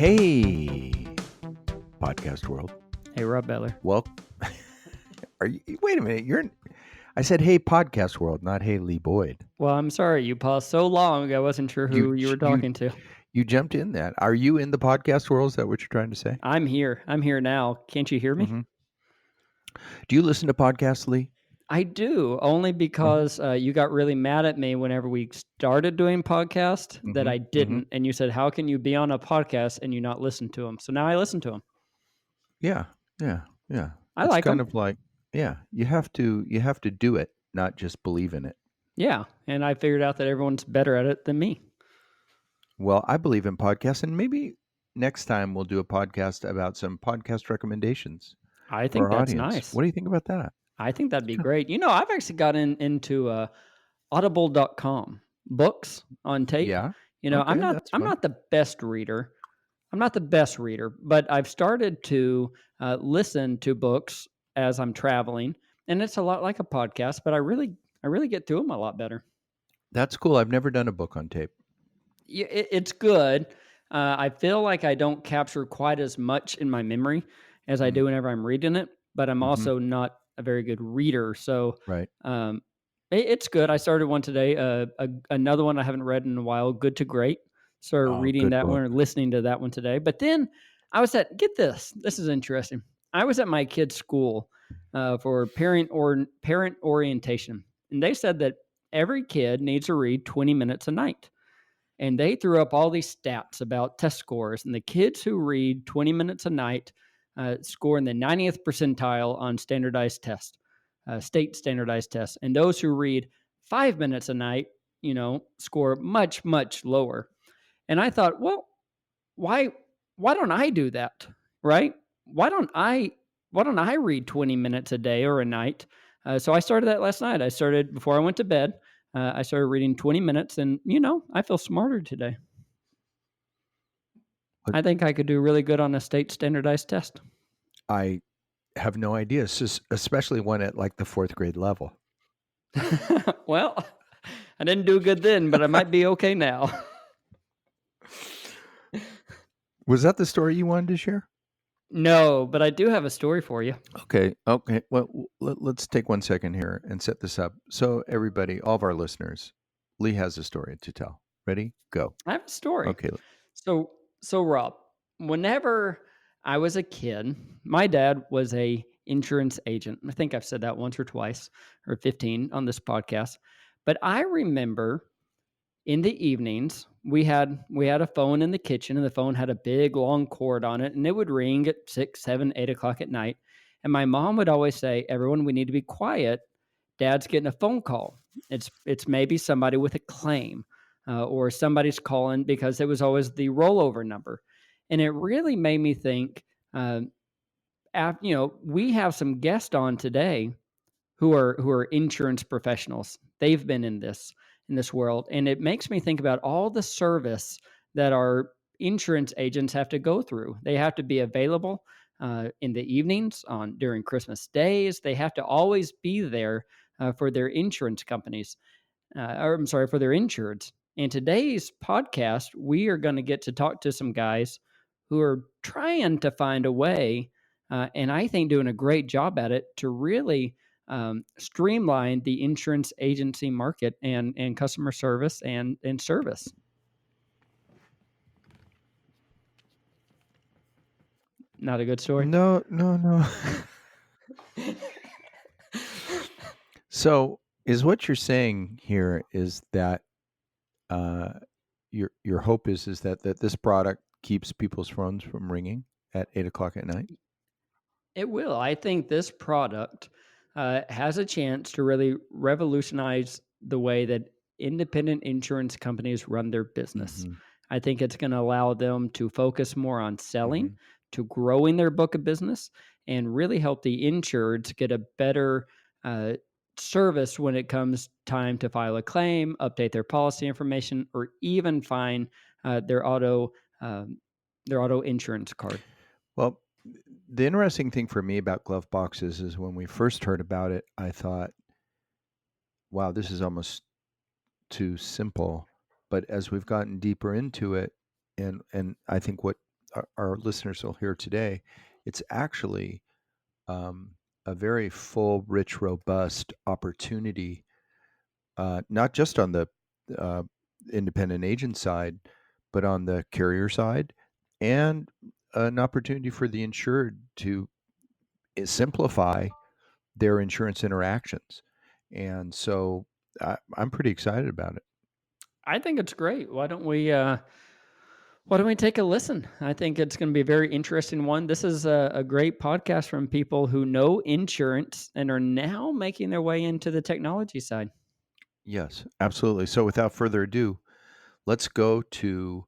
Hey, podcast world. Hey, Rob Beller. Well, are you? Wait a minute. I said, hey, podcast world, not hey, Lee Boyd. Well, I'm sorry you paused so long. I wasn't sure who you were talking to. You jumped in that. Are you in the podcast world? Is that what you're trying to say? I'm here. I'm here now. Can't you hear me? Mm-hmm. Do you listen to podcasts, Lee? I do, only because you got really mad at me whenever we started doing podcasts that I didn't. And you said, how can you be on a podcast and you not listen to them? So now I listen to them. Yeah. I like kind them. of like, yeah, you have to do it, not just believe in it. Yeah. And I figured out that everyone's better at it than me. Well, I believe in podcasts, and maybe next time we'll do a podcast about some podcast recommendations. I think for our that's audience. nice. What do you think about that? I think that'd be great. You know, I've actually gotten into audible.com books on tape. Yeah. You know, Okay, I'm that's fun. not the best reader. I'm not the best reader, but I've started to listen to books as I'm traveling, and it's a lot like a podcast, but I really get through them a lot better. That's cool. I've never done a book on tape. It's good. I feel like I don't capture quite as much in my memory as I do whenever I'm reading it, but I'm also not a very good reader. So Right. It's good. I started one today. Another one I haven't read in a while, Good to Great. Started reading that one or listening to that one today. But then I was get this. This is interesting. I was at my kid's school for parent orientation. And they said that every kid needs to read 20 minutes a night. And they threw up all these stats about test scores. And the kids who read 20 minutes a night score in the 90th percentile on standardized tests. State standardized tests. And those who read 5 minutes a night, score much, much lower. And I thought, well, why don't I do that? Right? Why don't I read 20 minutes a day or a night? So I started that last night. I started before I went to bed. I started reading 20 minutes and, I feel smarter today. I think I could do really good on a state standardized test. I have no idea, especially one at like the 4th grade level. Well, I didn't do good then, but I might be okay now. Was that the story you wanted to share? No, but I do have a story for you. Okay. Well, let's take 1 second here and set this up. So everybody, all of our listeners, Lee has a story to tell. Ready? Go. I have a story. Okay. So Rob, whenever I was a kid, my dad was a insurance agent. I think I've said that once or twice or 15 on this podcast. But I remember in the evenings, we had a phone in the kitchen, and the phone had a big long cord on it, and it would ring at 6, 7, 8 o'clock at night. And my mom would always say, "Everyone, we need to be quiet. Dad's getting a phone call. It's maybe somebody with a claim, or somebody's calling," because it was always the rollover number. And it really made me think, we have some guests on today who are insurance professionals. They've been in this world, and it makes me think about all the service that our insurance agents have to go through. They have to be available in the evenings, during Christmas days. They have to always be there for their insurance companies, for their insureds. In today's podcast, we are going to get to talk to some guys who are trying to find a way, and I think doing a great job at it, to really streamline the insurance agency market and customer service and service. Not a good story? No. So is what you're saying here is that your hope is that this product keeps people's phones from ringing at 8 o'clock at night? It will. I think this product has a chance to really revolutionize the way that independent insurance companies run their business. I think it's going to allow them to focus more on selling, to growing their book of business, and really help the insureds get a better service when it comes time to file a claim, update their policy information, or even find their auto insurance card. Well, the interesting thing for me about GloveBox is when we first heard about it, I thought, wow, this is almost too simple. But as we've gotten deeper into it, and I think what our listeners will hear today, it's actually a very full, rich, robust opportunity, not just on the uh, independent agent side, but on the carrier side, and an opportunity for the insured to simplify their insurance interactions. And so I'm pretty excited about it. I think it's great. Why don't we take a listen? I think it's going to be a very interesting one. This is a great podcast from people who know insurance and are now making their way into the technology side. Yes, absolutely. So without further ado, let's go to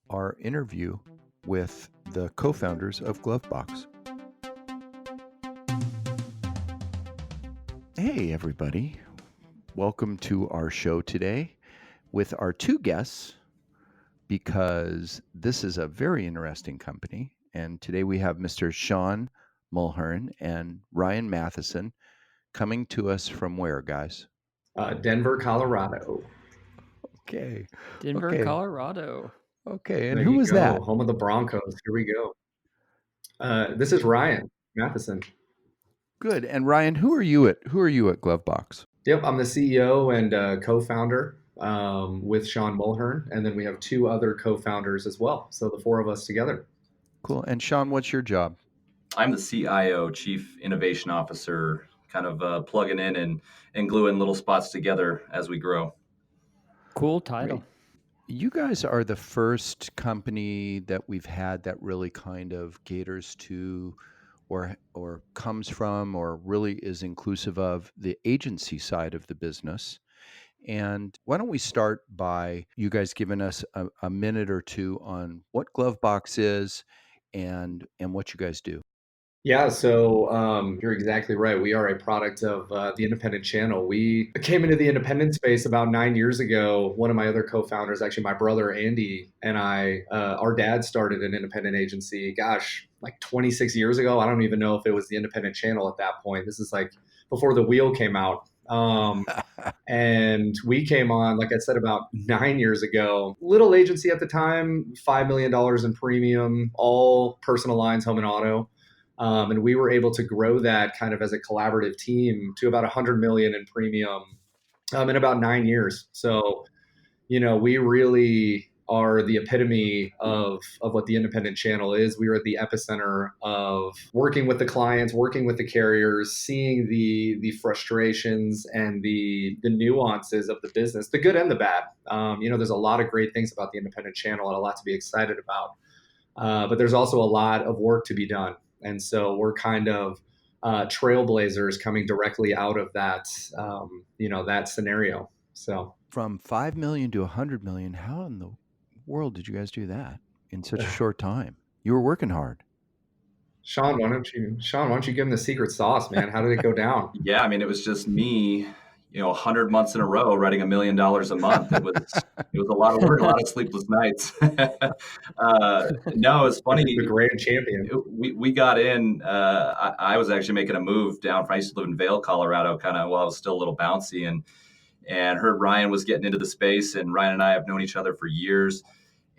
our interview with the co-founders of GloveBox. Hey, everybody. Welcome to our show today with our two guests, because this is a very interesting company. And today we have Mr. Sean Mulhern and Ryan Mathisen coming to us from where, guys? Denver, Colorado. Okay. Denver, Okay. Colorado. Okay. And There who you was go. that? Home of the Broncos. Here we go. This is Ryan Mathisen. Good. And Ryan, who are you at GloveBox? Yep, I'm the CEO and co-founder with Sean Mulhern, and then we have two other co-founders as well. So the four of us together. Cool. And Sean, what's your job? I'm the CIO, Chief Innovation Officer, kind of plugging in and gluing little spots together as we grow. Cool title. Great. You guys are the first company that we've had that really kind of caters to or comes from or really is inclusive of the agency side of the business. And why don't we start by you guys giving us a minute or two on what GloveBox is and what you guys do. Yeah, so you're exactly right. We are a product of the independent channel. We came into the independent space about 9 years ago. One of my other co-founders, actually my brother Andy, and I, our dad started an independent agency, gosh, like 26 years ago. I don't even know if it was the independent channel at that point. This is like before the wheel came out. And we came on, like I said, about 9 years ago. Little agency at the time, $5 million in premium, all personal lines, home and auto. And we were able to grow that kind of as a collaborative team to about 100 million in premium in about 9 years. So, we really are the epitome of what the independent channel is. We are at the epicenter of working with the clients, working with the carriers, seeing the frustrations and the nuances of the business, the good and the bad. There's a lot of great things about the independent channel and a lot to be excited about. But there's also a lot of work to be done. And so we're kind of trailblazers coming directly out of that, that scenario. So From 5 million to 100 million, how in the world did you guys do that in such a short time? You were working hard. Sean, why don't you give him the secret sauce, man? How did it go down? Yeah, I mean, it was just me, 100 months in a row writing $1 million a month. It was a lot of work, a lot of sleepless nights. No, it's funny. The grand champion. We got in. I was actually making a move down. I used to live in Vail, Colorado, kind of while I was still a little bouncy, and heard Ryan was getting into the space. And Ryan and I have known each other for years,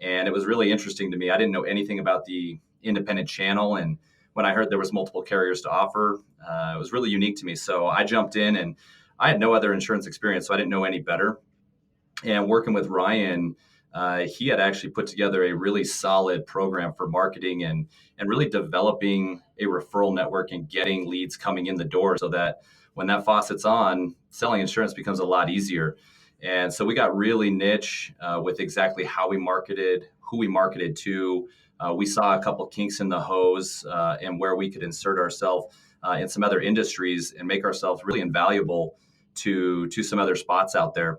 and it was really interesting to me. I didn't know anything about the independent channel, and when I heard there was multiple carriers to offer, it was really unique to me. So I jumped in, and I had no other insurance experience, so I didn't know any better. And working with Ryan, he had actually put together a really solid program for marketing and really developing a referral network and getting leads coming in the door so that when that faucet's on, selling insurance becomes a lot easier. And so we got really niche with exactly how we marketed, who we marketed to. We saw a couple kinks in the hose and where we could insert ourselves in some other industries and make ourselves really invaluable to some other spots out there.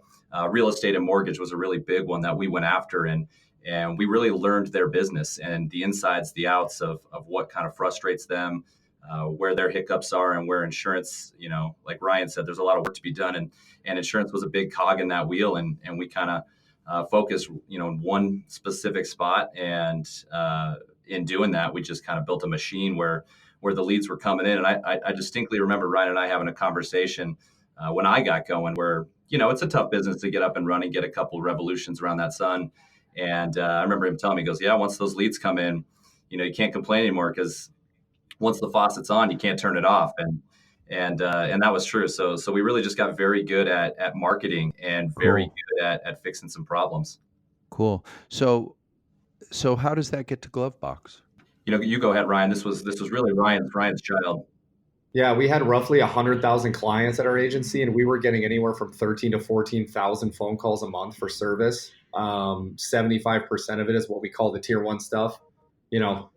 Real estate and mortgage was a really big one that we went after, and we really learned their business and the insides, the outs of what kind of frustrates them, where their hiccups are, and where insurance, like Ryan said, there's a lot of work to be done, and insurance was a big cog in that wheel, and we kind of focused, in one specific spot, and in doing that, we just kind of built a machine where the leads were coming in, and I distinctly remember Ryan and I having a conversation when I got going, where it's a tough business to get up and running, get a couple of revolutions around that sun. And I remember him telling me, he goes, yeah, once those leads come in, you can't complain anymore because once the faucet's on, you can't turn it off. And that was true. So we really just got very good at marketing and very good at fixing some problems. Cool. So how does that get to GloveBox? You go ahead, Ryan. This was really Ryan's child. Yeah, we had roughly 100,000 clients at our agency, and we were getting anywhere from 13 to 14,000 phone calls a month for service. 75% of it is what we call the tier one stuff.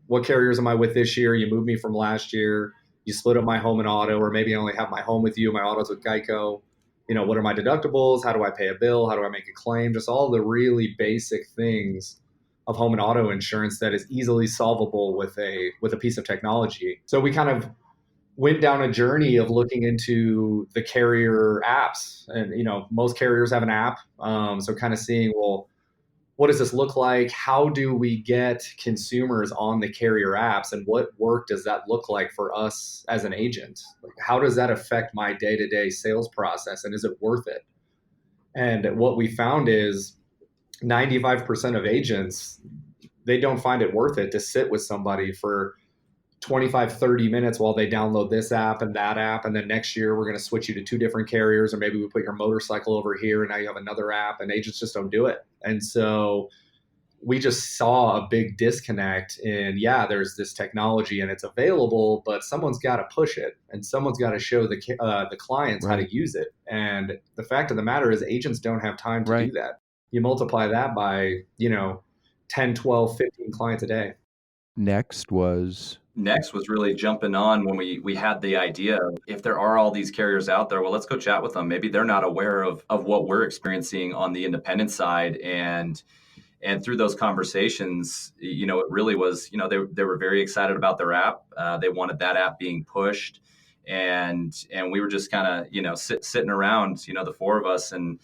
What carriers am I with this year? You moved me from last year. You split up my home and auto, or maybe I only have my home with you. My auto's with Geico. What are my deductibles? How do I pay a bill? How do I make a claim? Just all the really basic things of home and auto insurance that is easily solvable with a piece of technology. So we kind of went down a journey of looking into the carrier apps, and most carriers have an app. So kind of seeing, well, what does this look like? How do we get consumers on the carrier apps, and what work does that look like for us as an agent? Like, how does that affect my day-to-day sales process, and is it worth it? And what we found is 95% of agents, they don't find it worth it to sit with somebody for 25, 30 minutes while they download this app and that app. And then next year, we're going to switch you to 2 different carriers, or maybe we put your motorcycle over here and now you have another app, and agents just don't do it. And so we just saw a big disconnect in, there's this technology and it's available, but someone's got to push it and someone's got to show the clients how to use it. And the fact of the matter is agents don't have time to do that. You multiply that by, 10, 12, 15 clients a day. Next was really jumping on when we had the idea, if there are all these carriers out there, well, let's go chat with them. Maybe they're not aware of what we're experiencing on the independent side. And through those conversations, it really was, they were very excited about their app. They wanted that app being pushed. And we were just kind of, sitting around, the 4 of us, and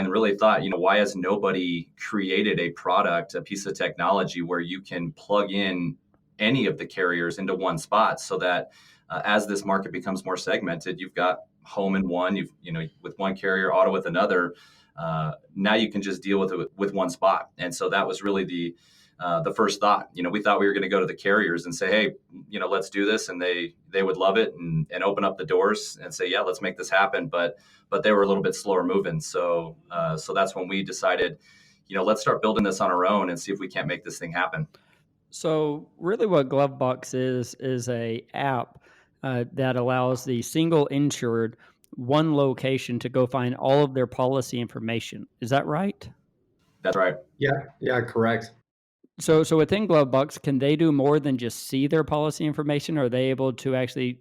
really thought, why has nobody created a product, a piece of technology where you can plug in any of the carriers into one spot, so that as this market becomes more segmented, you've got home in one, with one carrier, auto with another. Now you can just deal with it with one spot. And so that was really the first thought. We thought we were going to go to the carriers and say, hey, let's do this, and they would love it and open up the doors and say, yeah, let's make this happen. But they were a little bit slower moving. So that's when we decided, let's start building this on our own and see if we can't make this thing happen. So really what GloveBox is a app that allows the single insured one location to go find all of their policy information. Is that right? That's right. Yeah, correct. So within GloveBox, can they do more than just see their policy information? Are they able to actually,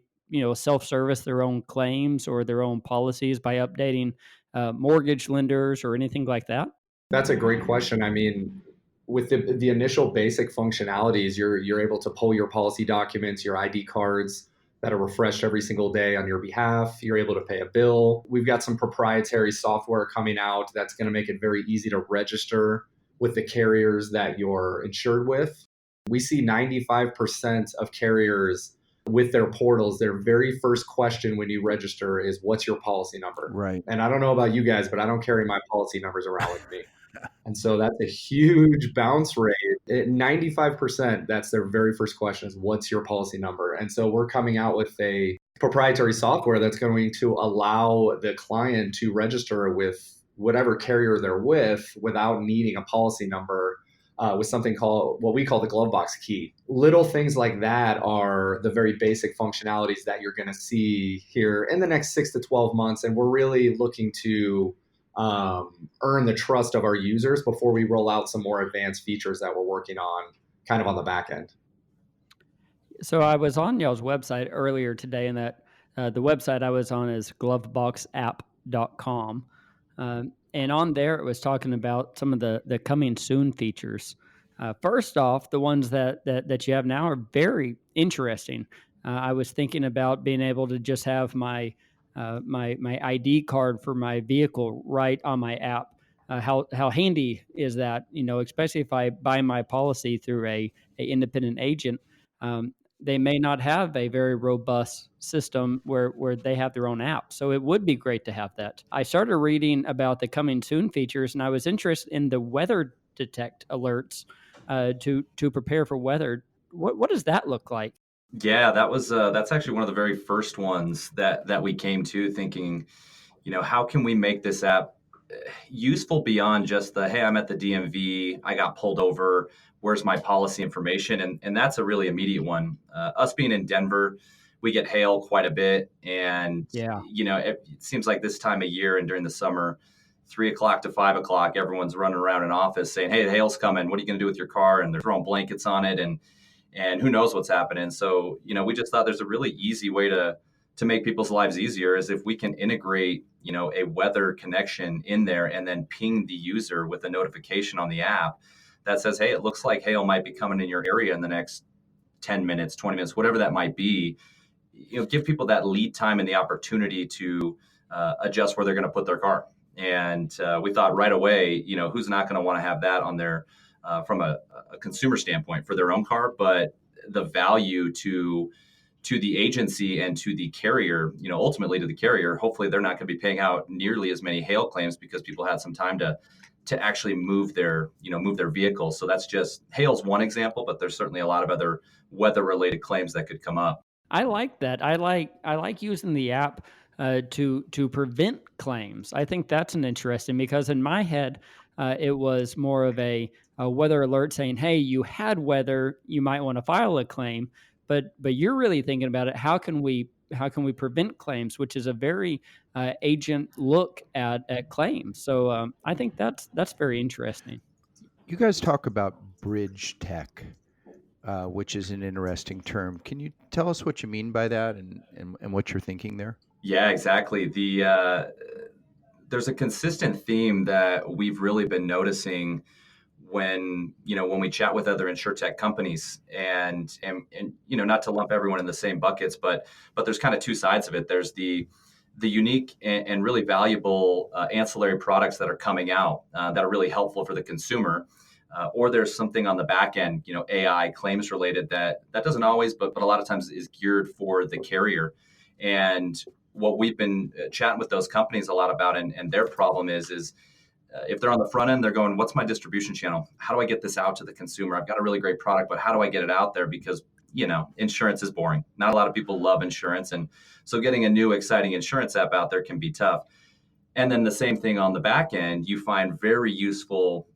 self-service their own claims or their own policies by updating mortgage lenders or anything like that? That's a great question. I mean, with the initial basic functionalities, you're able to pull your policy documents, your ID cards that are refreshed every single day on your behalf. You're able to pay a bill. We've got some proprietary software coming out that's going to make it very easy to register with the carriers that you're insured with. We see 95% of carriers with their portals, their very first question when you register is, what's your policy number? Right. And I don't know about you guys, but I don't carry my policy numbers around with me. And so that's a huge bounce rate. 95%, that's their very first question is, what's your policy number? And so we're coming out with a proprietary software that's going to allow the client to register with whatever carrier they're with without needing a policy number, with something called what we call the GloveBox key. Little things like that are the very basic functionalities that you're going to see here in the next 6 to 12 months. And we're really looking to earn the trust of our users before we roll out some more advanced features that we're working on kind of on the back end. So I was on y'all's website earlier today, and that the website I was on is gloveboxapp.com. And on there, it was talking about some of the coming soon features. First off, the ones that you have now are very interesting. I was thinking about being able to just have my ID card for my vehicle right on my app. How handy is that? Especially if I buy my policy through a independent agent. They may not have a very robust system where they have their own app. So it would be great to have that. I started reading about the coming soon features, and I was interested in the weather detect alerts to prepare for weather. What does that look like? Yeah, that's actually one of the very first ones that we came to, thinking, how can we make this app useful beyond just the, hey, I'm at the DMV, I got pulled over, where's my policy information? And that's a really immediate one. Us being in Denver, we get hail quite a bit. And, Yeah. it seems like this time of year and during the summer, 3 o'clock to 5 o'clock, everyone's running around an office saying, hey, the hail's coming. What are you going to do with your car? And they're throwing blankets on it. And who knows what's happening. So, we just thought there's a really easy way to make people's lives easier is if we can integrate, a weather connection in there and then ping the user with a notification on the app that says, hey, it looks like hail might be coming in your area in the next 10 minutes, 20 minutes, whatever that might be. Give people that lead time and the opportunity to adjust where they're going to put their car. And we thought right away, who's not going to want to have that on their from a consumer standpoint for their own car, but the value to the agency and to the carrier, ultimately to the carrier, hopefully they're not going to be paying out nearly as many hail claims because people had some time to actually move their vehicles. So that's just hail's one example, but there's certainly a lot of other weather related claims that could come up. I like that. I like using the app to prevent claims. I think that's an interesting, because in my head, it was more of a weather alert saying, "Hey, you had weather. You might want to file a claim." But you're really thinking about it. How can we prevent claims, which is a very agent look at claims. So I think that's very interesting. You guys talk about bridge tech, which is an interesting term. Can you tell us what you mean by that and what you're thinking there? Yeah, exactly. There's a consistent theme that we've really been noticing when we chat with other InsureTech companies, and not to lump everyone in the same buckets, but there's kind of two sides of it. There's the unique and really valuable ancillary products that are coming out that are really helpful for the consumer. Or there's something on the back end, AI claims related that doesn't always, but a lot of times is geared for the carrier. And what we've been chatting with those companies a lot about, and their problem is if they're on the front end, they're going, what's my distribution channel? How do I get this out to the consumer? I've got a really great product, but how do I get it out there? Because, insurance is boring. Not a lot of people love insurance. And so getting a new, exciting insurance app out there can be tough. And then the same thing on the back end, you find very useful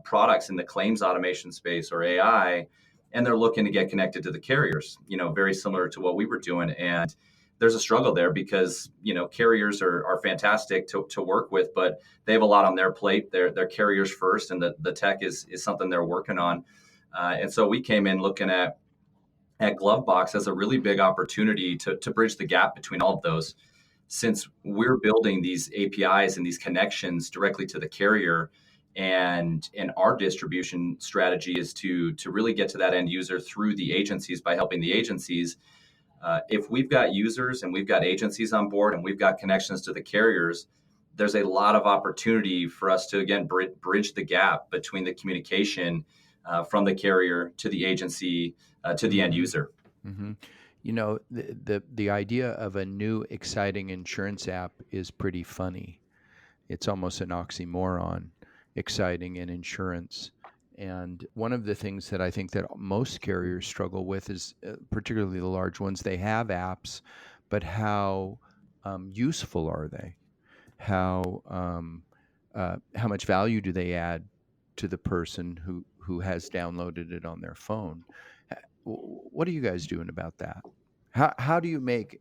products in the claims automation space or AI, and they're looking to get connected to the carriers, very similar to what we were doing. And there's a struggle there because, carriers are fantastic to work with, but they have a lot on their plate. They're carriers first, and the tech is something they're working on. And so we came in looking at GloveBox as a really big opportunity to bridge the gap between all of those. Since we're building these APIs and these connections directly to the carrier, and our distribution strategy is to really get to that end user through the agencies by helping the agencies. If we've got users and we've got agencies on board and we've got connections to the carriers, there's a lot of opportunity for us to, again, bridge the gap between the communication from the carrier to the agency to the end user. Mm-hmm. The idea of a new exciting insurance app is pretty funny. It's almost an oxymoron, exciting and insurance. And one of the things that I think that most carriers struggle with is, particularly the large ones, they have apps, but how useful are they? How much value do they add to the person who has downloaded it on their phone? What are you guys doing about that? How do you make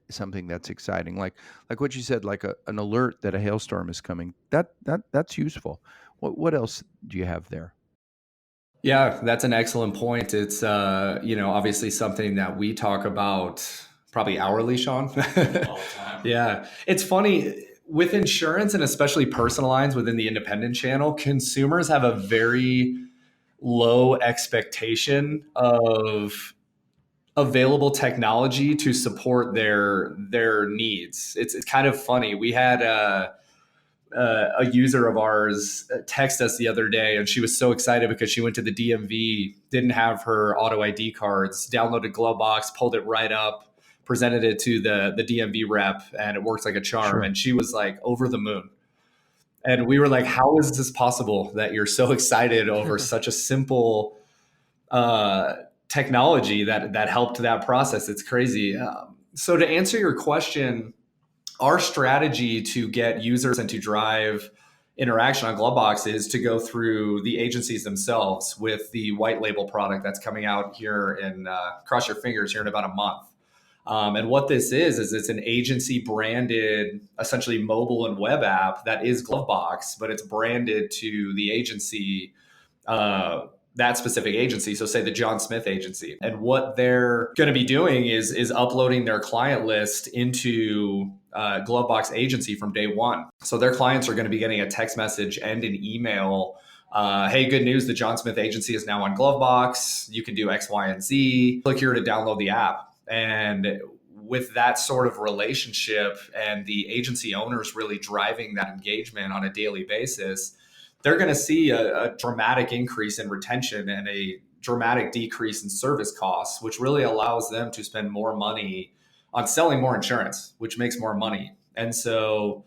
something that's exciting, like what you said, like an alert that a hailstorm is coming? That's useful. What else do you have there? Yeah, that's an excellent point. It's obviously something that we talk about probably hourly, Sean. All the time. Yeah, it's funny with insurance, and especially personal lines within the independent channel. Consumers have a very low expectation of available technology to support their needs. It's kind of funny. We had a user of ours text us the other day, and she was so excited because she went to the DMV, didn't have her auto ID cards, downloaded GloveBox, pulled it right up, presented it to the DMV rep, and it works like a charm. Sure. And she was like over the moon. And we were like, how is this possible that you're so excited over such a simple technology that helped that process. It's crazy. So to answer your question, our strategy to get users and to drive interaction on GloveBox is to go through the agencies themselves with the white label product that's coming out here in cross your fingers here in about a month. And what this is it's an agency branded, essentially mobile and web app that is GloveBox, but it's branded to the agency, that specific agency. So say the John Smith agency. And what they're going to be doing is uploading their client list into GloveBox agency from day one. So their clients are going to be getting a text message and an email. Hey, good news. The John Smith agency is now on GloveBox. You can do X, Y, and Z. Click here to download the app. And with that sort of relationship and the agency owners really driving that engagement on a daily basis, they're going to see a dramatic increase in retention and a dramatic decrease in service costs, which really allows them to spend more money on selling more insurance, which makes more money. And so,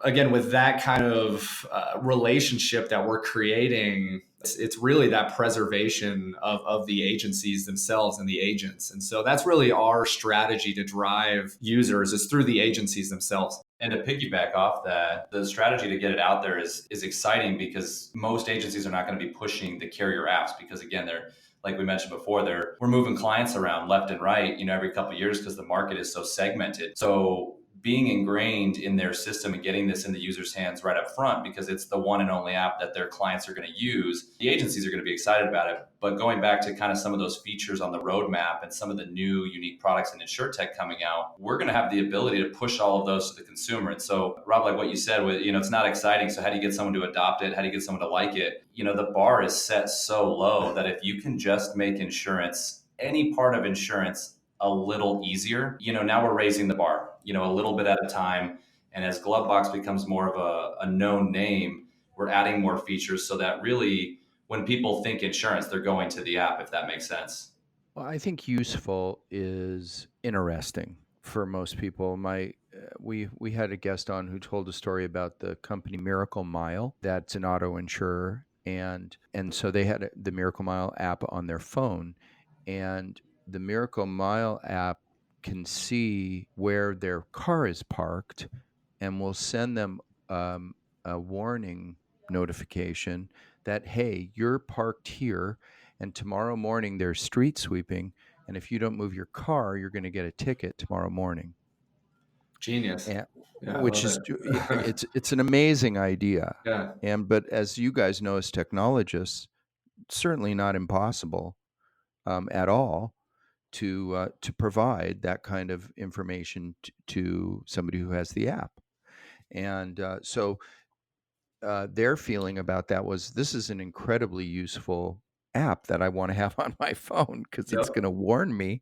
again, with that kind of relationship that we're creating, it's really that preservation of the agencies themselves and the agents. And so that's really our strategy to drive users is through the agencies themselves. And to piggyback off that, the strategy to get it out there is exciting because most agencies are not going to be pushing the carrier apps because, again, they're, like we mentioned before, we're moving clients around left and right, every couple of years because the market is so segmented. So being ingrained in their system and getting this in the user's hands right up front, because it's the one and only app that their clients are going to use, the agencies are going to be excited about it. But going back to kind of some of those features on the roadmap and some of the new unique products in InsureTech coming out, we're going to have the ability to push all of those to the consumer. And so, Rob, like what you said, with it's not exciting. So how do you get someone to adopt it? How do you get someone to like it? The bar is set so low that if you can just make insurance, any part of insurance, a little easier, now we're raising the bar, a little bit at a time. And as GloveBox becomes more of a known name, we're adding more features so that really when people think insurance, they're going to the app, if that makes sense. Well, I think useful is interesting for most people. We had a guest on who told a story about the company Miracle Mile. That's an auto insurer, and so they had the Miracle Mile app on their phone, and the Miracle Mile app can see where their car is parked and will send them a warning notification that, hey, you're parked here and tomorrow morning there's street sweeping, and if you don't move your car, you're going to get a ticket tomorrow morning. Genius. Which is it's an amazing idea. Yeah. But as you guys know as technologists, certainly not impossible at all to provide that kind of information to somebody who has the app. And so their feeling about that was, this is an incredibly useful app that I want to have on my phone because it's going to warn me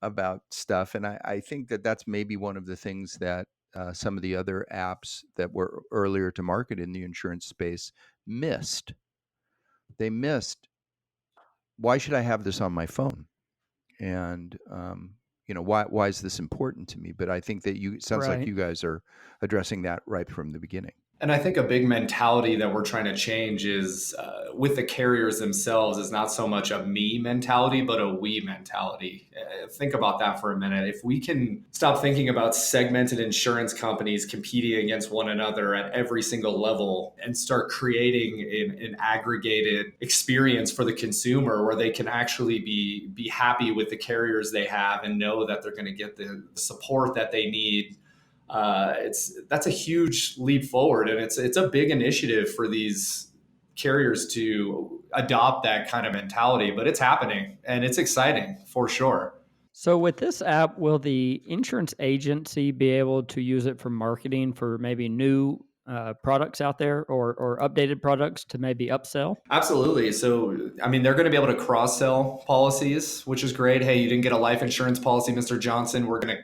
about stuff. And I think that that's maybe one of the things that some of the other apps that were earlier to market in the insurance space missed. They missed, why should I have this on my phone? And why is this important to me? But I think that it sounds like you guys are addressing that right from the beginning. And I think a big mentality that we're trying to change is with the carriers themselves is not so much a me mentality, but a we mentality. Think about that for a minute. If we can stop thinking about segmented insurance companies competing against one another at every single level and start creating an aggregated experience for the consumer where they can actually be happy with the carriers they have and know that they're going to get the support that they need, that's a huge leap forward, and it's a big initiative for these carriers to adopt that kind of mentality. But it's happening, and it's exciting for sure. So with this app, will the insurance agency be able to use it for marketing for maybe new products out there or updated products to maybe upsell? Absolutely. So, I mean, they're going to be able to cross-sell policies, which is great. Hey, you didn't get a life insurance policy, Mr. Johnson. We're going to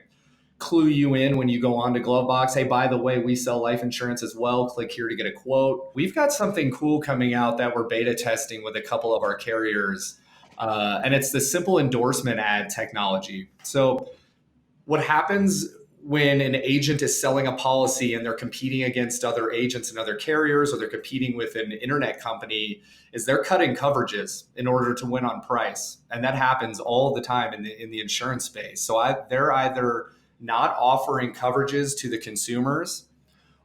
clue you in when you go on to GloveBox. Hey, by the way, we sell life insurance as well. Click here to get a quote. We've got something cool coming out that we're beta testing with a couple of our carriers. And it's the simple endorsement ad technology. So what happens when an agent is selling a policy and they're competing against other agents and other carriers, or they're competing with an internet company, is they're cutting coverages in order to win on price. And that happens all the time in the insurance space. So they're either not offering coverages to the consumers,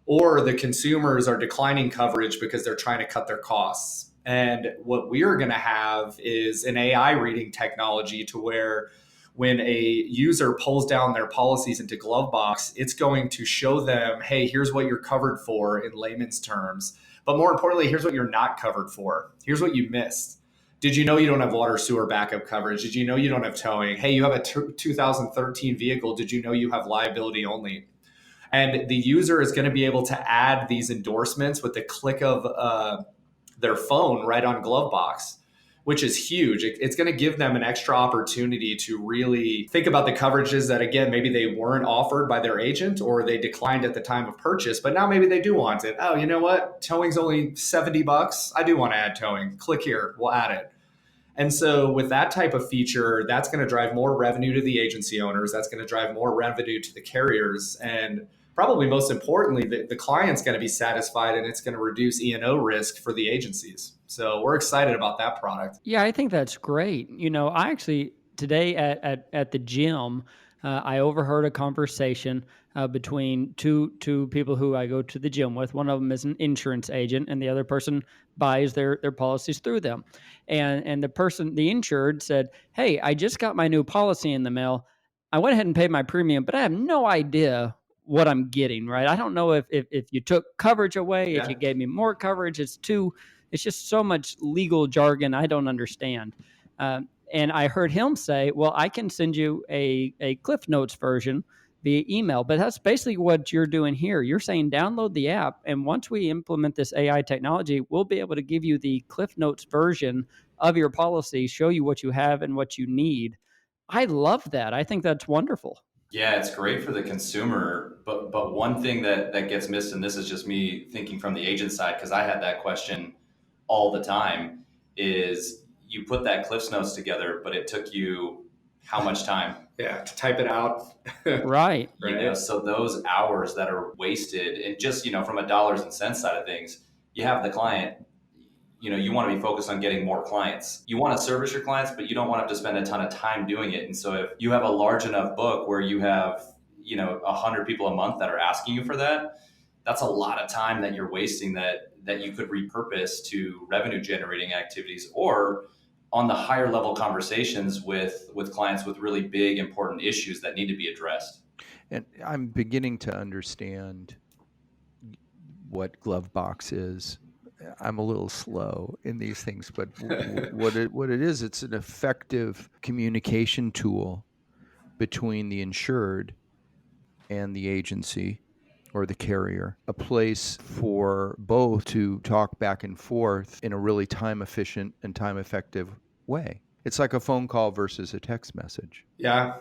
or the consumers are declining coverage because they're trying to cut their costs. And what we're going to have is an AI reading technology to where when a user pulls down their policies into GloveBox, it's going to show them, hey, here's what you're covered for in layman's terms. But more importantly, here's what you're not covered for. Here's what you missed. Did you know you don't have water sewer backup coverage? Did you know you don't have towing? Hey, you have a 2013 vehicle. Did you know you have liability only? And the user is going to be able to add these endorsements with the click of their phone right on GloveBox, which is huge. It's going to give them an extra opportunity to really think about the coverages that, again, maybe they weren't offered by their agent or they declined at the time of purchase, but now maybe they do want it. Oh, you know what? Towing's only $70. I do want to add towing. Click here. We'll add it. And so with that type of feature, that's going to drive more revenue to the agency owners. That's going to drive more revenue to the carriers. And probably most importantly, the client's going to be satisfied, and it's going to reduce E&O risk for the agencies. So we're excited about that product. Yeah, I think that's great. I actually today at the gym, I overheard a conversation between two people who I go to the gym with. One of them is an insurance agent, and the other person buys their policies through them. And the insured said, "Hey, I just got my new policy in the mail. I went ahead and paid my premium, but I have no idea what I'm getting, right? I don't know if you took coverage away, if you gave me more coverage. It's just so much legal jargon I don't understand." And I heard him say, "Well, I can send you a Cliff Notes version via email." But that's basically what you're doing here. You're saying download the app, and once we implement this AI technology, we'll be able to give you the Cliff Notes version of your policy, show you what you have and what you need. I love that. I think that's wonderful. Yeah, it's great for the consumer, but one thing that gets missed, and this is just me thinking from the agent side, because I had that question all the time, is you put that Cliffs Notes together, but it took you how much time? Yeah, to type it out. Right. So those hours that are wasted, and just, from a dollars and cents side of things, you have the client, you want to be focused on getting more clients. You want to service your clients, but you don't want to have to spend a ton of time doing it. And so if you have a large enough book where you have, 100 people a month that are asking you for that, that's a lot of time that you're wasting that you could repurpose to revenue generating activities, or on the higher level conversations with clients with really big, important issues that need to be addressed. And I'm beginning to understand what GloveBox is. I'm a little slow in these things, but what it is, it's an effective communication tool between the insured and the agency or the carrier, a place for both to talk back and forth in a really time efficient and time effective way. It's like a phone call versus a text message. Yeah.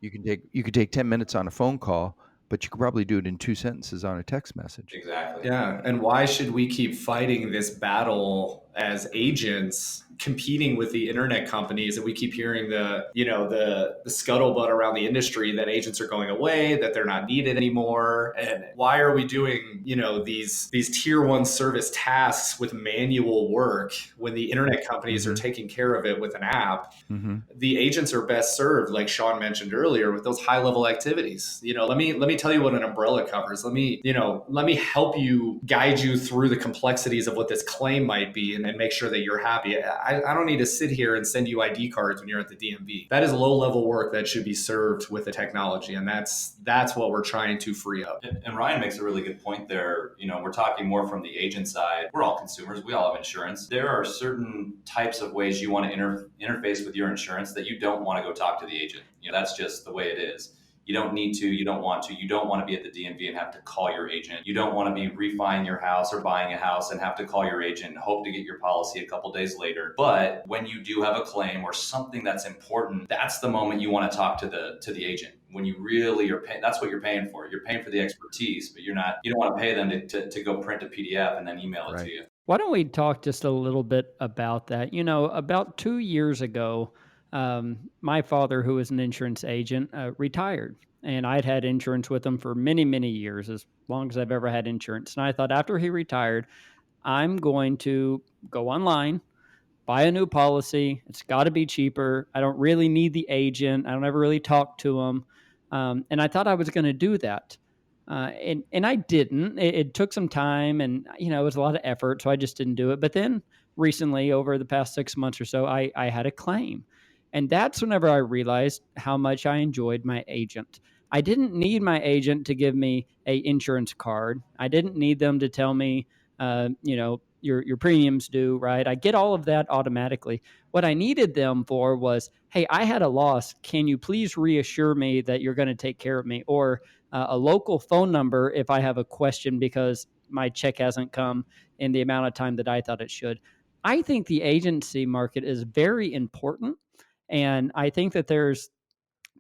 You could take 10 minutes on a phone call, but you could probably do it in 2 sentences on a text message. Exactly. Yeah. And why should we keep fighting this battle as agents, competing with the internet companies? And we keep hearing the scuttlebutt around the industry that agents are going away, that they're not needed anymore. And why are we doing, these tier 1 service tasks with manual work when the internet companies are taking care of it with an app? The agents are best served, like Sean mentioned earlier, with those high level activities. Let me tell you what an umbrella covers. Let me help you, guide you through the complexities of what this claim might be, and make sure that you're happy. I don't need to sit here and send you ID cards when you're at the DMV. That is low level work that should be served with the technology. And that's what we're trying to free up. And Ryan makes a really good point there. We're talking more from the agent side. We're all consumers. We all have insurance. There are certain types of ways you want to interface with your insurance that you don't want to go talk to the agent. That's just the way it is. You don't need to, you don't want to, you don't want to be at the DMV and have to call your agent. You don't want to be refining your house or buying a house and have to call your agent and hope to get your policy a couple days later. But when you do have a claim or something that's important, that's the moment you want to talk to the agent. When you really are paying, that's what you're paying for. You're paying for the expertise, but you don't want to pay them to go print a PDF and then email it to you. Why don't we talk just a little bit about that? About 2 years ago, my father, who was an insurance agent, retired. and I'd had insurance with him for many, many years, as long as I've ever had insurance. And I thought after he retired, I'm going to go online, buy a new policy. It's got to be cheaper. I don't really need the agent. I don't ever really talk to him. And I thought I was going to do that. And I didn't. It took some time and, it was a lot of effort. So I just didn't do it. But then recently, over the past 6 months or so, I had a claim. And that's whenever I realized how much I enjoyed my agent. I didn't need my agent to give me a insurance card. I didn't need them to tell me, your premiums due, right? I get all of that automatically. What I needed them for was, hey, I had a loss. Can you please reassure me that you're going to take care of me? Or a local phone number if I have a question because my check hasn't come in the amount of time that I thought it should. I think the agency market is very important. And I think that there's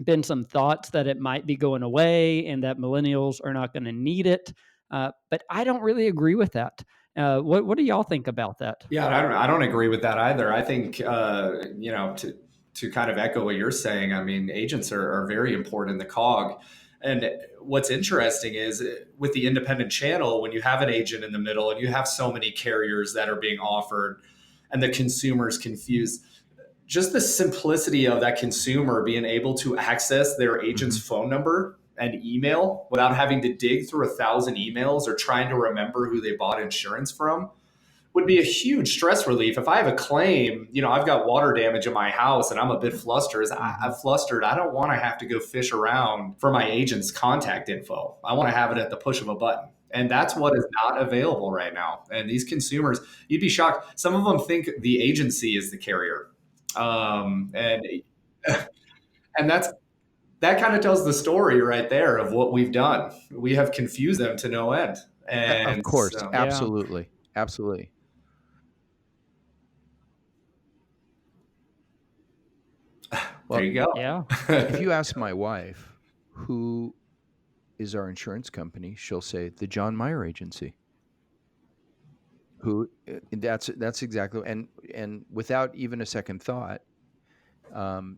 been some thoughts that it might be going away and that millennials are not going to need it. But I don't really agree with that. What do y'all think about that? Yeah, I don't agree with that either. I think, to kind of echo what you're saying, I mean, agents are very important in the cog. And what's interesting is with the independent channel, when you have an agent in the middle and you have so many carriers that are being offered and the consumer's confused, just the simplicity of that consumer being able to access their agent's phone number and email without having to dig through 1,000 emails or trying to remember who they bought insurance from would be a huge stress relief. If I have a claim, I've got water damage in my house and I'm a bit flustered. I'm flustered. I don't want to have to go fish around for my agent's contact info. I want to have it at the push of a button. And that's what is not available right now. And these consumers, you'd be shocked. Some of them think the agency is the carrier. And and that kind of tells the story right there of what we've done. We have confused them to no end. Of And course, so, absolutely, absolutely. there you go. Yeah. If you ask my wife who is our insurance company, she'll say the John Mayer Agency. That's exactly, and without even a second thought.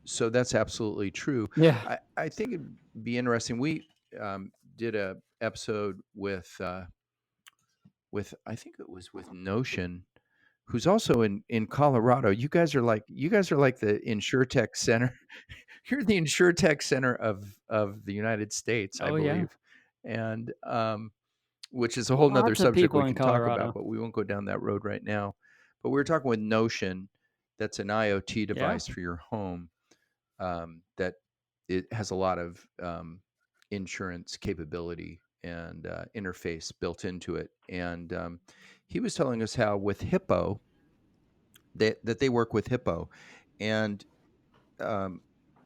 So that's absolutely true. Yeah. I think it'd be interesting. We did a episode with I think it was with Notion, who's also in Colorado. You guys are like the InsureTech Center. You're the InsureTech Center of the United States, I Oh, yeah. believe, and which is a whole nother Lots of subject we people in can talk about, Colorado. but we won't go down that road right now. But we were talking with Notion, that's an IoT device for your home, that it has a lot of insurance capability and interface built into it. And he was telling us how with Hippo, that they work with Hippo, and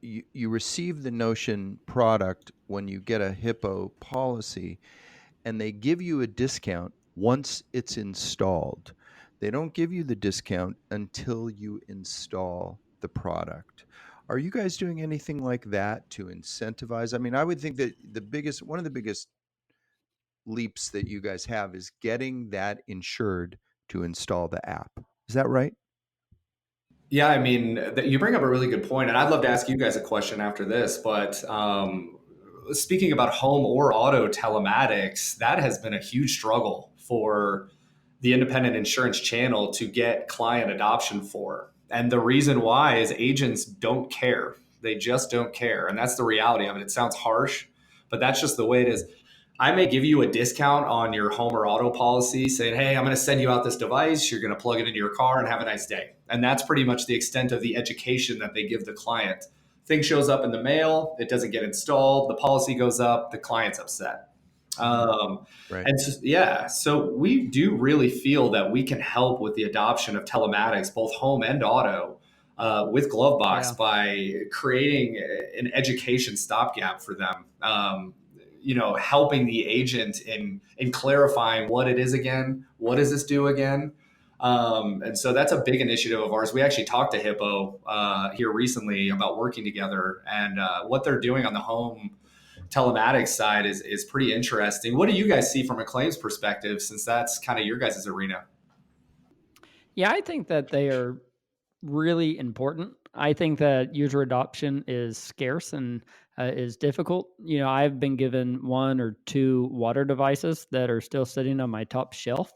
you receive the Notion product when you get a Hippo policy, and they give you a discount once it's installed. They don't give you the discount until you install the product. Are you guys doing anything like that to incentivize? I mean, I would think that one of the biggest leaps that you guys have is getting that insured to install the app. Is that right? Yeah, I mean, you bring up a really good point, and I'd love to ask you guys a question after this. But speaking about home or auto telematics, that has been a huge struggle for the independent insurance channel to get client adoption for. And the reason why is agents don't care. They just don't care. And that's the reality of it. It sounds harsh, but that's just the way it is. I may give you a discount on your home or auto policy saying, hey, I'm going to send you out this device. You're going to plug it into your car and have a nice day. And that's pretty much the extent of the education that they give the client. Thing shows up in the mail, it doesn't get installed, the policy goes up, the client's upset. Right. And so, yeah, so we do really feel that we can help with the adoption of telematics, both home and auto, with GloveBox by creating an education stopgap for them. Helping the agent in clarifying what it is again, what does this do again. And so that's a big initiative of ours. We actually talked to Hippo here recently about working together, and what they're doing on the home telematics side is pretty interesting. What do you guys see from a claims perspective, since that's kind of your guys' arena? Yeah, I think that they are really important. I think that user adoption is scarce, and is difficult. I've been given 1 or 2 water devices that are still sitting on my top shelf.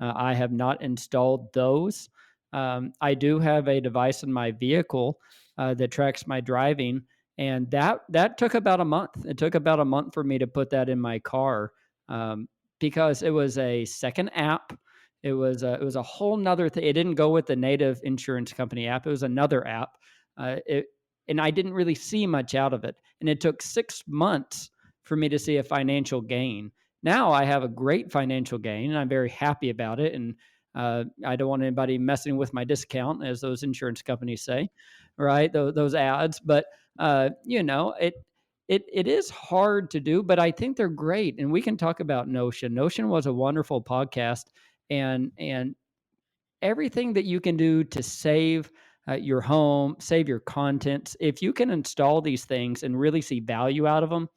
I have not installed those. I do have a device in my vehicle that tracks my driving, and that took about a month. It took about a month for me to put that in my car, because it was a second app. It was a whole nother thing. It didn't go with the native insurance company app. It was another app. And I didn't really see much out of it. And it took 6 months for me to see a financial gain. Now I have a great financial gain, and I'm very happy about it. And I don't want anybody messing with my discount, as those insurance companies say, right? Those ads. But it is hard to do, but I think they're great. And we can talk about Notion. Notion was a wonderful podcast, and everything that you can do to save your home, save your contents. If you can install these things and really see value out of them,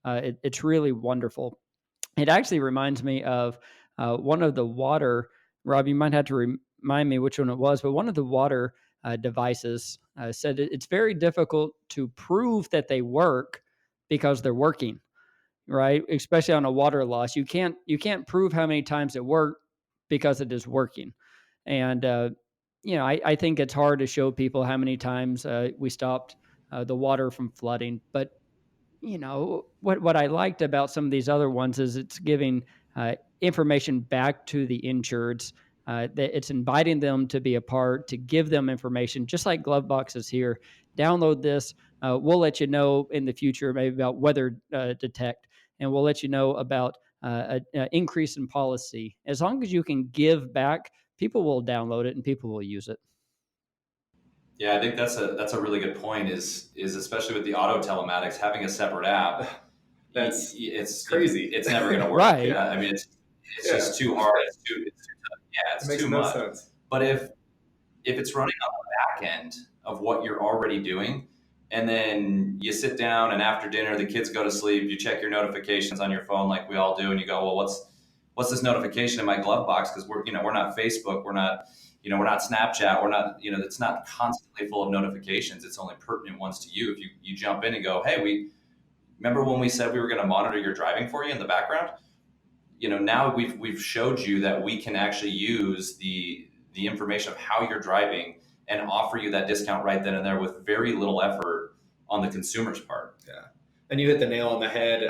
it's really wonderful. It actually reminds me of one of the water. Rob, you might have to remind me which one it was, but one of the water devices said it's very difficult to prove that they work because they're working, right? Especially on a water loss, you can't prove how many times it worked because it is working. And I think it's hard to show people how many times we stopped the water from flooding. But what I liked about some of these other ones is it's giving information back to the insureds. That it's inviting them to be a part, to give them information, just like GloveBox is here. Download this. We'll let you know in the future maybe about weather detect, and we'll let you know about an increase in policy. As long as you can give back, people will download it and people will use it. Yeah, I think that's a really good point. Is especially with the auto telematics, having a separate app. It's crazy. It's never going to work. Right. Yeah, I mean, it's just too hard. It's too much. Sense. But if it's running on the back end of what you're already doing, and then you sit down and after dinner the kids go to sleep, you check your notifications on your phone like we all do, and you go, well, what's this notification in my glove box? Because we're not Facebook, we're not Snapchat, we're not, it's not constantly full of notifications. It's only pertinent ones to you. If you jump in and go, hey, we remember when we said we were going to monitor your driving for you in the background? Now we've showed you that we can actually use the information of how you're driving and offer you that discount right then and there with very little effort on the consumer's part. Yeah. And you hit the nail on the head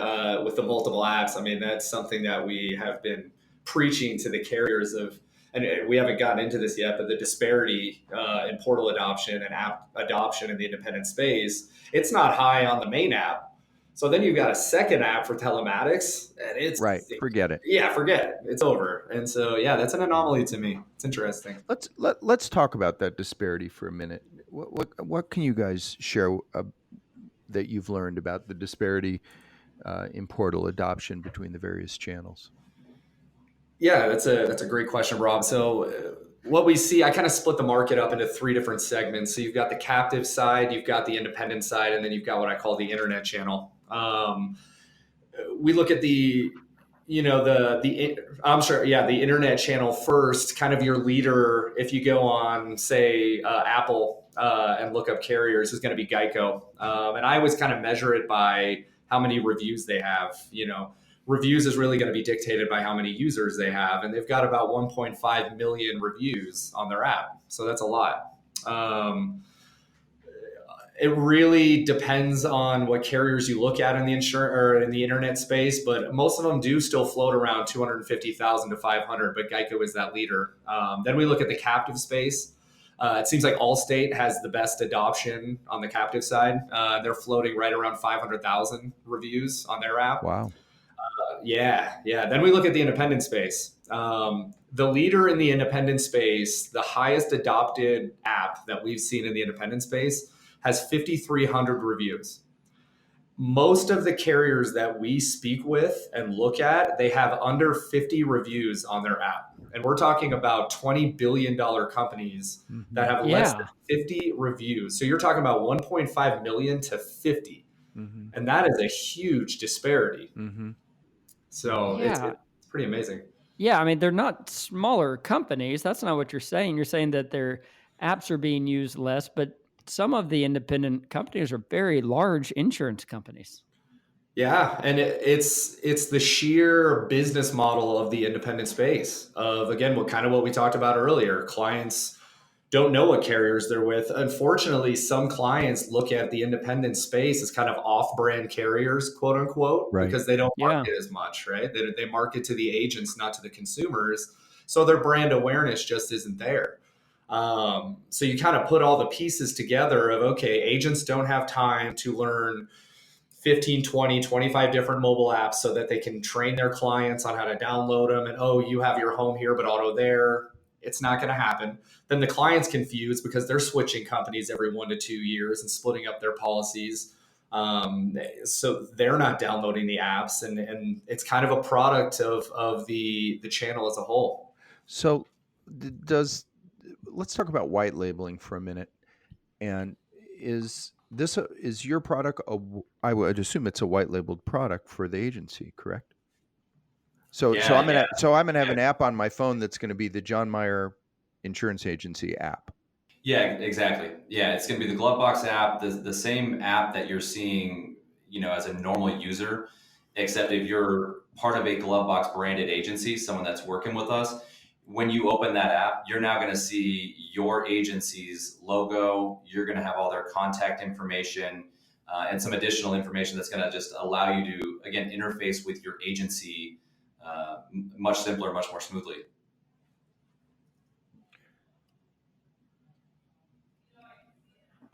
with the multiple apps. I mean, that's something that we have been preaching to the carriers of, and we haven't gotten into this yet, but the disparity in portal adoption and app adoption in the independent space, it's not high on the main app. So then you've got a second app for telematics, and it's right. Forget it. Yeah, forget it. It's over. And so, yeah, that's an anomaly to me. It's interesting. Let's talk about that disparity for a minute. What can you guys share that you've learned about the disparity in portal adoption between the various channels? Yeah, that's a great question, Rob. So what we see, I kind of split the market up into 3 different segments. So you've got the captive side, you've got the independent side, and then you've got what I call the internet channel. We look at the internet channel first, kind of your leader. If you go on, say, Apple and look up carriers, is going to be Geico. And I always kind of measure it by how many reviews they have. Reviews is really going to be dictated by how many users they have. And they've got about 1.5 million reviews on their app. So that's a lot. It really depends on what carriers you look at in the insurance or in the internet space, but most of them do still float around 250,000 to 500, but Geico is that leader. Then we look at the captive space. It seems like Allstate has the best adoption on the captive side. They're floating right around 500,000 reviews on their app. Wow. Yeah. Then we look at the independent space. The leader in the independent space, the highest adopted app that we've seen in the independent space, has 5,300 reviews. Most of the carriers that we speak with and look at, they have under 50 reviews on their app. And we're talking about $20 billion companies that have less than 50 reviews. So you're talking about 1.5 million to 50. And that is a huge disparity. So it's pretty amazing. Yeah, I mean, they're not smaller companies. That's not what you're saying. You're saying that their apps are being used less, but some of the independent companies are very large insurance companies. Yeah, and it's the sheer business model of the independent space of, again, what we talked about earlier. Clients don't know what carriers they're with. Unfortunately, some clients look at the independent space as kind of off-brand carriers, quote unquote, Right. because they don't market as much, right? They market to the agents, not to the consumers. So their brand awareness just isn't there. So you kind of put all the pieces together of, okay, agents don't have time to learn 15, 20, 25 different mobile apps so that they can train their clients on how to download them. And, oh, you have your home here, but auto there. It's not going to happen. Then the client's confused because they're switching companies every 1 to 2 years and splitting up their policies. So they're not downloading the apps, and it's kind of a product of the channel as a whole. So let's talk about white labeling for a minute. And is your product I would assume it's a white labeled product for the agency, correct? So I'm gonna have an app on my phone that's going to be the John Mayer Insurance Agency app. Yeah, exactly. Yeah, it's going to be the GloveBox app, the same app that you're seeing, as a normal user, except if you're part of a GloveBox branded agency, someone that's working with us, when you open that app, you're now going to see your agency's logo. You're going to have all their contact information and some additional information that's going to just allow you to, again, interface with your agency much simpler, much more smoothly.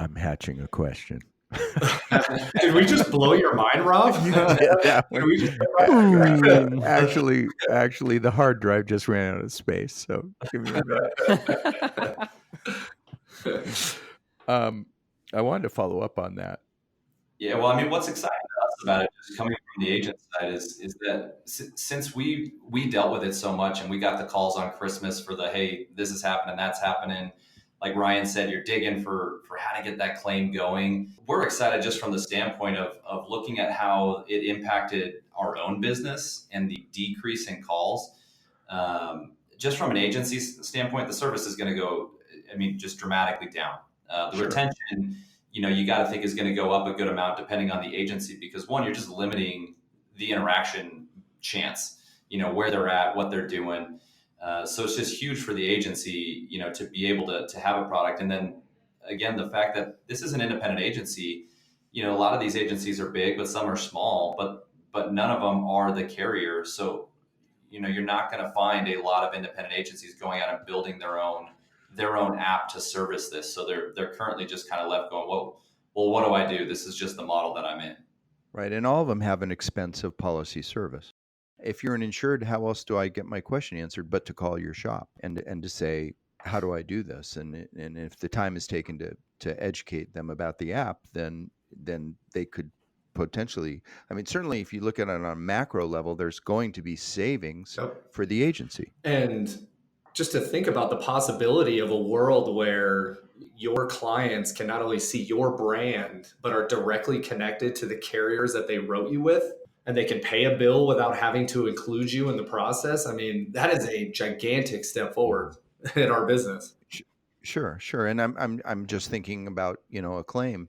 I'm hatching a question. Did we just blow your mind, Rob? You did that one. Actually, the hard drive just ran out of space. So give me a minute. I wanted to follow up on that. Yeah, well, I mean, what's exciting to us about it, just coming from the agent side, is that since we dealt with it so much, and we got the calls on Christmas for the, hey, this is happening, that's happening. Like Ryan said, you're digging for how to get that claim going. We're excited just from the standpoint of looking at how it impacted our own business and the decrease in calls. Just from an agency standpoint, the service is going to go, I mean, just dramatically down. The retention, you got to think is going to go up a good amount depending on the agency, because one, you're just limiting the interaction chance, where they're at, what they're doing. So it's just huge for the agency, to be able to have a product. And then again, the fact that this is an independent agency, a lot of these agencies are big, but some are small, but none of them are the carrier. So, you're not going to find a lot of independent agencies going out and building their own app to service this. So they're currently just kind of left going, well, what do I do? This is just the model that I'm in. Right. And all of them have an expensive policy service. If you're an insured, how else do I get my question answered but to call your shop and to say, how do I do this? And if the time is taken to educate them about the app, then they could potentially, I mean, certainly if you look at it on a macro level, there's going to be savings for the agency. And just to think about the possibility of a world where your clients can not only see your brand, but are directly connected to the carriers that they wrote you with, and they can pay a bill without having to include you in the process. I mean, that is a gigantic step forward in our business. Sure. And I'm just thinking about, a claim.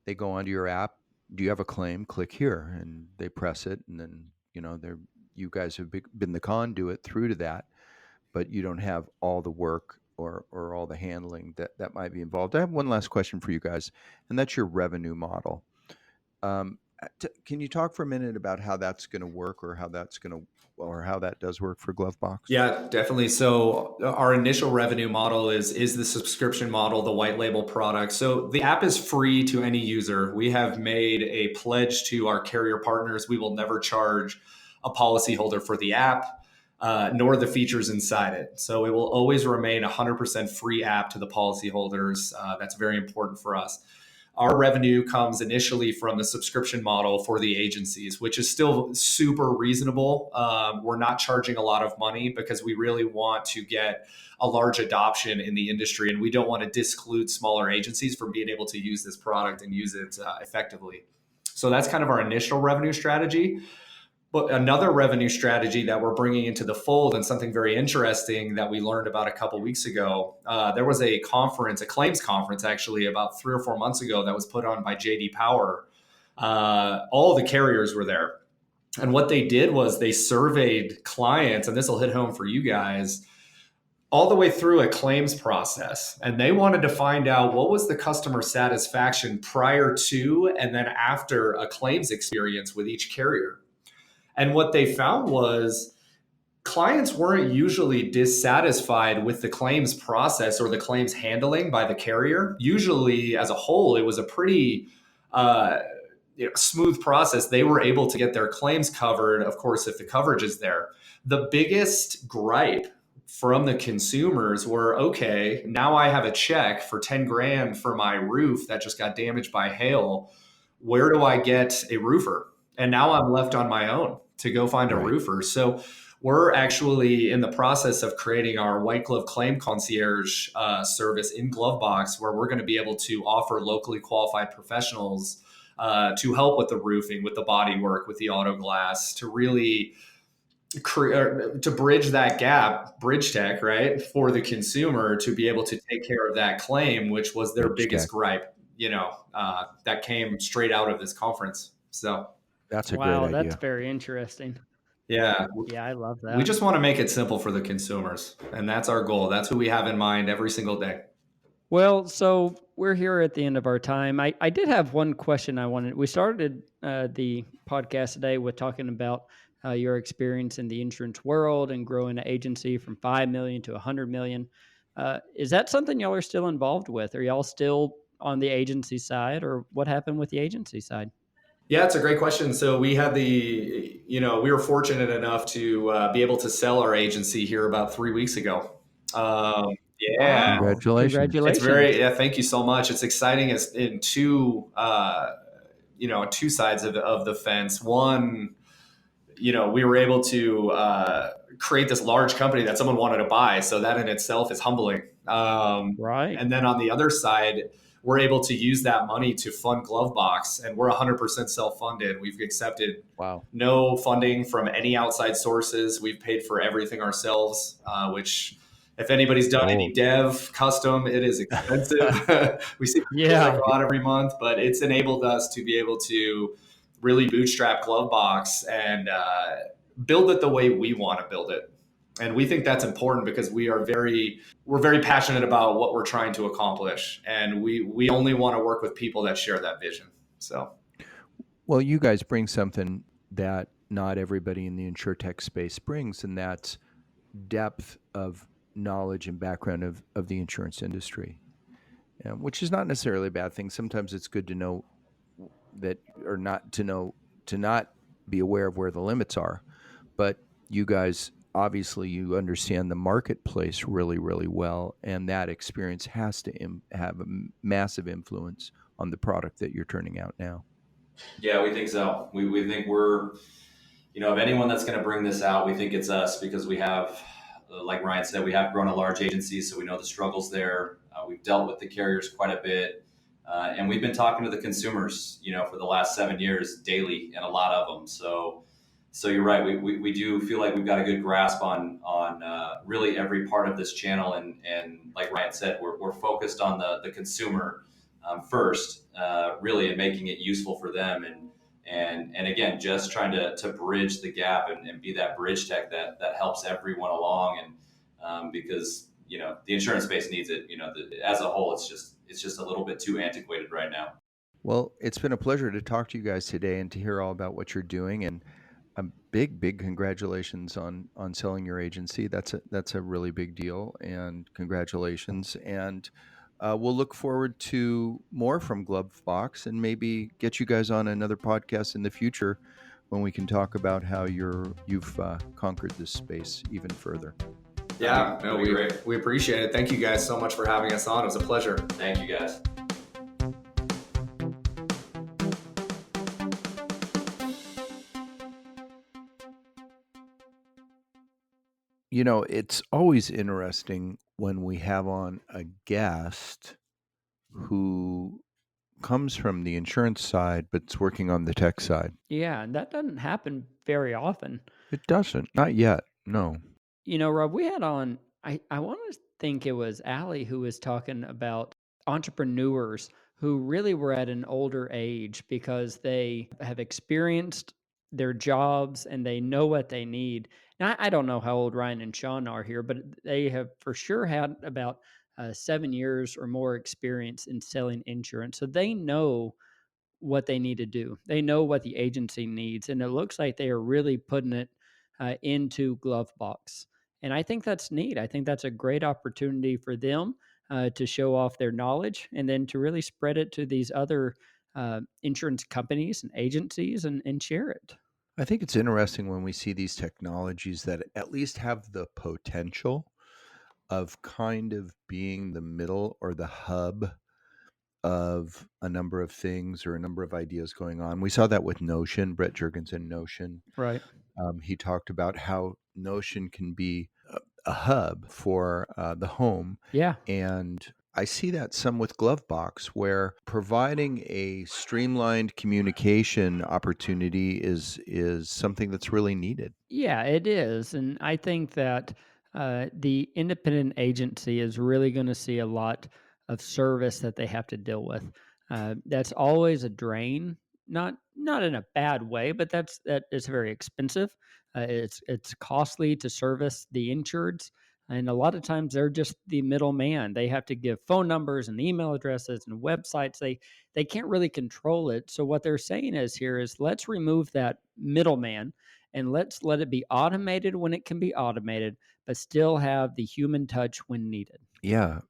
They go onto your app. Do you have a claim? Click here, and they press it, and then you guys have been the conduit through to that, but you don't have all the work or all the handling that might be involved. I have one last question for you guys, and that's your revenue model. Can you talk for a minute about how that's going to work, or how that does work for GloveBox? Yeah, definitely. So our initial revenue model is the subscription model, the white label product. So the app is free to any user. We have made a pledge to our carrier partners. We will never charge a policyholder for the app, nor the features inside it. So it will always remain 100% free app to the policyholders. That's very important for us. Our revenue comes initially from the subscription model for the agencies, which is still super reasonable. We're not charging a lot of money because we really want to get a large adoption in the industry, and we don't want to disclude smaller agencies from being able to use this product and use it effectively. So that's kind of our initial revenue strategy. But another revenue strategy that we're bringing into the fold, and something very interesting that we learned about a couple weeks ago, there was a conference, a claims conference actually about 3 or 4 months ago that was put on by JD Power. All the carriers were there. And what they did was they surveyed clients, and this will hit home for you guys, all the way through a claims process. And they wanted to find out what was the customer satisfaction prior to and then after a claims experience with each carrier. And what they found was clients weren't usually dissatisfied with the claims process or the claims handling by the carrier. Usually, as a whole, it was a pretty smooth process. They were able to get their claims covered, of course, if the coverage is there. The biggest gripe from the consumers were, okay, now I have a check for 10 grand for my roof that just got damaged by hail. Where do I get a roofer? And now I'm left on my own to go find a roofer. So we're actually in the process of creating our white glove claim concierge service in GloveBox, where we're going to be able to offer locally qualified professionals to help with the roofing, with the body work, with the auto glass, to really to bridge that gap, bridge tech, right, for the consumer to be able to take care of that claim, which was their biggest gripe, that came straight out of this conference. So that's a great idea. Wow, that's very interesting. Yeah. Yeah, I love that. We just want to make it simple for the consumers, and that's our goal. That's who we have in mind every single day. Well, so we're here at the end of our time. I did have one question I wanted. We started the podcast today with talking about your experience in the insurance world and growing an agency from 5 million to 100 million. Is that something y'all are still involved with? Are y'all still on the agency side, or what happened with the agency side? Yeah, it's a great question. So we had we were fortunate enough to be able to sell our agency here about 3 weeks ago. Yeah. Wow. Congratulations. Thank you so much. It's exciting as in two sides of the fence. One, we were able to create this large company that someone wanted to buy. So that in itself is humbling. Right. And then on the other side, we're able to use that money to fund GloveBox, and we're 100% self-funded. We've accepted no funding from any outside sources. We've paid for everything ourselves, which if anybody's done any dev custom, it is expensive. We see that go out every month, but it's enabled us to be able to really bootstrap GloveBox and build it the way we want to build it. And we think that's important because we're very passionate about what we're trying to accomplish. And we only want to work with people that share that vision. So, well, you guys bring something that not everybody in the InsureTech space brings, and that's depth of knowledge and background of the insurance industry, which is not necessarily a bad thing. Sometimes it's good to know that, or not be aware of where the limits are. But you guys, obviously, you understand the marketplace really, really well, and that experience has to have a massive influence on the product that you're turning out now. Yeah, we think so. We think we're, of anyone that's going to bring this out, we think it's us, because we have, like Ryan said, we have grown a large agency, so we know the struggles there. We've dealt with the carriers quite a bit, and we've been talking to the consumers, for the last 7 years daily, and a lot of them. So you're right. We do feel like we've got a good grasp on really every part of this channel, and like Ryan said, we're focused on the consumer first, really, and making it useful for them, and again, just trying to bridge the gap and be that bridge tech that helps everyone along, and because the insurance space needs it. As a whole, it's just a little bit too antiquated right now. Well, it's been a pleasure to talk to you guys today and to hear all about what you're doing, and a big congratulations on selling your agency. That's a really big deal, and congratulations. And we'll look forward to more from GloveBox, and maybe get you guys on another podcast in the future when we can talk about how you've conquered this space even further. Yeah, no, we appreciate it. Thank you guys so much for having us on. It was a pleasure. Thank you guys. It's always interesting when we have on a guest who comes from the insurance side, but's working on the tech side. Yeah, and that doesn't happen very often. It doesn't. Not yet. No. Rob, we had on, I want to think it was Allie who was talking about entrepreneurs who really were at an older age because they have experienced their jobs and they know what they need. Now, I don't know how old Ryan and Sean are here, but they have for sure had about 7 years or more experience in selling insurance. So they know what they need to do. They know what the agency needs, and it looks like they are really putting it into GloveBox. And I think that's neat. I think that's a great opportunity for them to show off their knowledge and then to really spread it to these other insurance companies and agencies and share it. I think it's interesting when we see these technologies that at least have the potential of kind of being the middle or the hub of a number of things or a number of ideas going on. We saw that with Notion, Brett Jurgensen, Notion. Right. He talked about how Notion can be a hub for the home. Yeah. And I see that some with GloveBox, where providing a streamlined communication opportunity is something that's really needed. Yeah, it is. And I think that the independent agency is really going to see a lot of service that they have to deal with. That's always a drain, not in a bad way, but that is very expensive. It's costly to service the insureds. And a lot of times they're just the middleman. They have to give phone numbers and email addresses and websites. They can't really control it. So what they're saying is let's remove that middleman and let's let it be automated when it can be automated, but still have the human touch when needed. Yeah.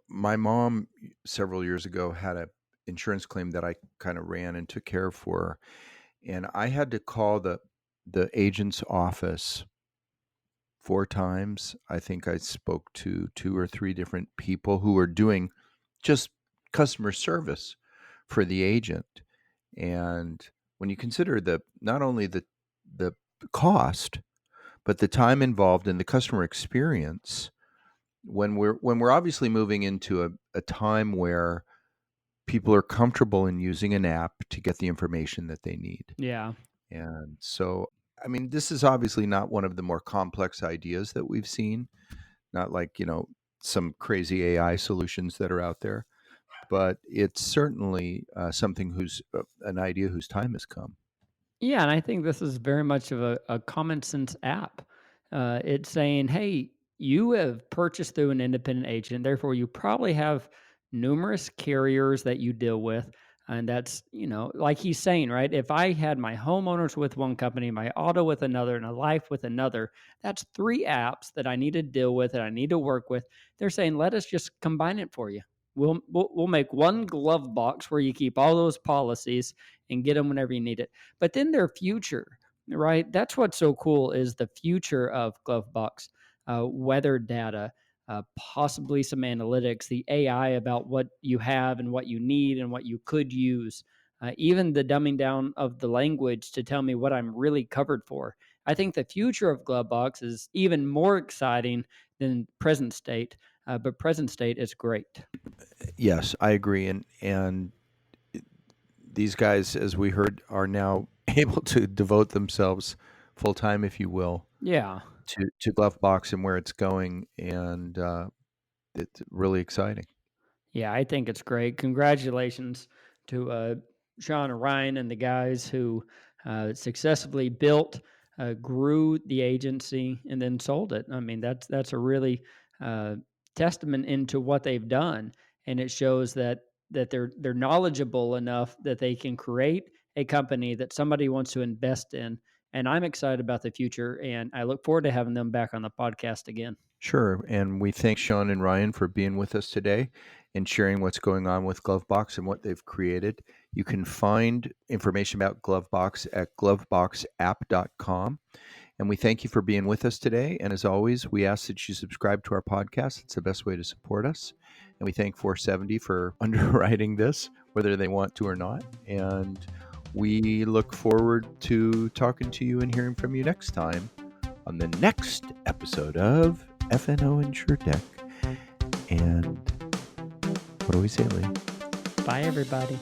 My mom several years ago had a insurance claim that I kind of ran and took care of for her. And I had to call the agent's office 4 times. I think I spoke to 2 or 3 different people who were doing just customer service for the agent. And when you consider not only the cost, but the time involved in the customer experience, when we're obviously moving into a time where people are comfortable in using an app to get the information that they need. Yeah. And so, I mean, this is obviously not one of the more complex ideas that we've seen, not like, some crazy AI solutions that are out there, but it's certainly something an idea whose time has come. Yeah, and I think this is very much of a common sense app. It's saying, hey, you have purchased through an independent agent, therefore you probably have numerous carriers that you deal with. And that's, like he's saying, right? If I had my homeowners with one company, my auto with another, and a life with another, that's 3 apps that I need to deal with and I need to work with. They're saying, let us just combine it for you. We'll make one GloveBox where you keep all those policies and get them whenever you need it. But then their future, right? That's what's so cool is the future of GloveBox, weather data, possibly some analytics, the AI about what you have and what you need and what you could use, even the dumbing down of the language to tell me what I'm really covered for. I think the future of GloveBox is even more exciting than present state, but present state is great. Yes, I agree. And these guys, as we heard, are now able to devote themselves full time, if you will, Yeah, to GloveBox and where it's going, and it's really exciting. Yeah, I think it's great. Congratulations to Sean and Ryan and the guys who successfully built, grew the agency, and then sold it. I mean, that's a really testament into what they've done, and it shows that they're knowledgeable enough that they can create a company that somebody wants to invest in. And I'm excited about the future, and I look forward to having them back on the podcast again. Sure. And we thank Sean and Ryan for being with us today and sharing what's going on with GloveBox and what they've created. You can find information about GloveBox at gloveboxapp.com. And we thank you for being with us today. And as always, we ask that you subscribe to our podcast. It's the best way to support us. And we thank 470 for underwriting this, whether they want to or not. And we look forward to talking to you and hearing from you next time on the next episode of FNO InsureTech. And what do we say, Lee? Bye, everybody.